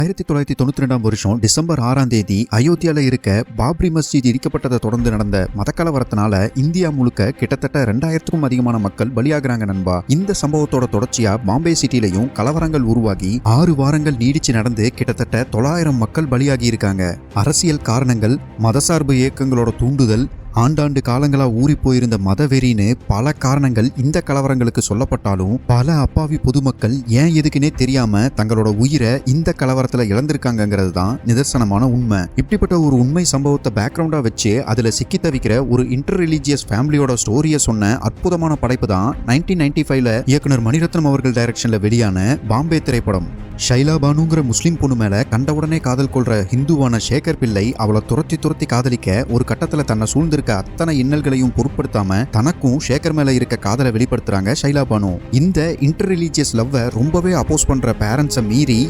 1992 வருஷம் டிசம்பர் 6ஆம் தேதி அயோத்தியால இருக்க பாப்ரி மஸ்ஜித் இடிக்கப்பட்டதை தொடர்ந்து நடந்த மதக்கலவரத்தினால இந்தியா முழுக்க கிட்டத்தட்ட 2000க்கும் அதிகமான மக்கள் பலியாகிறாங்க நண்பா. இந்த சம்பவத்தோட தொடர்ச்சியா பாம்பே சிட்டிலையும் கலவரங்கள் உருவாகி 6 வாரங்கள் நீடிச்சு நடந்து கிட்டத்தட்ட 900 மக்கள் பலியாகி இருக்காங்க. அரசியல் காரணங்கள், மதசார்பு இயக்கங்களோட தூண்டுதல், ஆண்டாண்டு காலங்களா ஊறி போயிருந்த மதவெறின்னு பல காரணங்கள் இந்த கலவரங்களுக்கு சொல்லப்பட்டாலும் பல அப்பாவி பொதுமக்கள் ஏன் எதுக்குன்னே தெரியாம தங்களோட உயிரை இந்த கலவரத்துல இழந்திருக்காங்கிறது தான் நிதர்சனமான உண்மை. இப்படிப்பட்ட ஒரு உண்மை சம்பவத்தை பேக்ரவுண்டா வச்சு அதுல சிக்கி தவிக்கிற ஒரு இன்டர் ரிலீஜியஸ் ஃபேமிலியோட ஸ்டோரியை சொன்ன அற்புதமான படைப்பு தான் 1995ல இயக்குனர் மணிரத்னம் அவர்கள் டைரக்ஷன்ல வெளியான பாம்பே திரைப்படம். ஷைலா பானுங்கிற முஸ்லிம் பொண்ணு மேல கண்டவுடனே காதல் கொள்ற ஹிந்துவான சேகர் பிள்ளை அவளை துரத்தி காதலிக்க ஒரு கட்டத்துல தன்னை சூழ்ந்திருக்க அத்தனை இன்னல்களையும் பொருட்படுத்தாம தனக்கும் சேகர் மேல இருக்க காதலை வெளிப்படுத்துறாங்க ஷைலா பானு. இந்த இன்டர் ரிலீஜியஸ் லவ்வை ரொம்பவே அப்போஸ் பண்ற பேரண்ட்ஸை மீறி